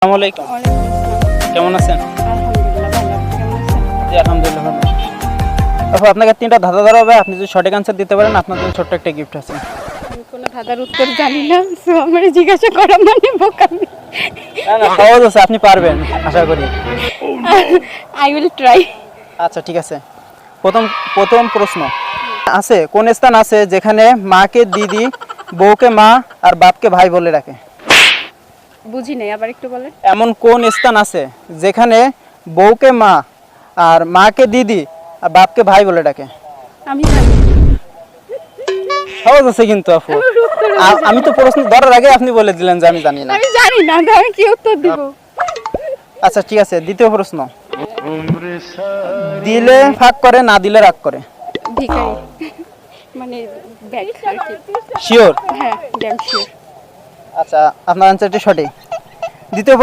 আসসালামু আলাইকুম। কেমন আছেন? জি আলহামদুলিল্লাহ ভালো। আপু আপনাকে তিনটা ধাঁধা ধরা হবে, আপনি যদি সঠিক আনসার দিতে পারেন আপনার জন্য ছোট্ট একটা গিফট আছে। আমি কোনো ধাঁধার উত্তর জানি না, সো আমার জিজ্ঞাসা করা মানে বোকামি। না না সহজ আছে, আপনি পারবেন আশা করি। I will try. আচ্ছা ঠিক আছে। প্রথম প্রথম প্রশ্ন আছে, কোন স্থান আছে যেখানে মাকে দিদি, বউকে মা আর বাপকে ভাই বলে ডাকে? বুঝি নাই, আবার একটু বলেন। এমন কোন স্থান আছে যেখানে বউকে মা আর মাকে দিদি আর বাপকে ভাই বলে ডাকে? আমি জানি না। সহজ আছে কিন্তু আপু। আমার উত্তর আমি তো প্রশ্ন ধরার আগে আপনি বলে দিলেন যে আমি জানি না। আমি জানি না, তো আমি কি উত্তর দিব? আচ্ছা ঠিক আছে, দ্বিতীয় প্রশ্ন। দিলে ফাঁক করে, না দিলে রাগ করে। ভিখারি, মানে ব্যাগ আর কি। শিওর? হ্যাঁ, ড্যাম শিওর। আচ্ছা আপনার আনসারটি সঠিক। দ্বিতীয়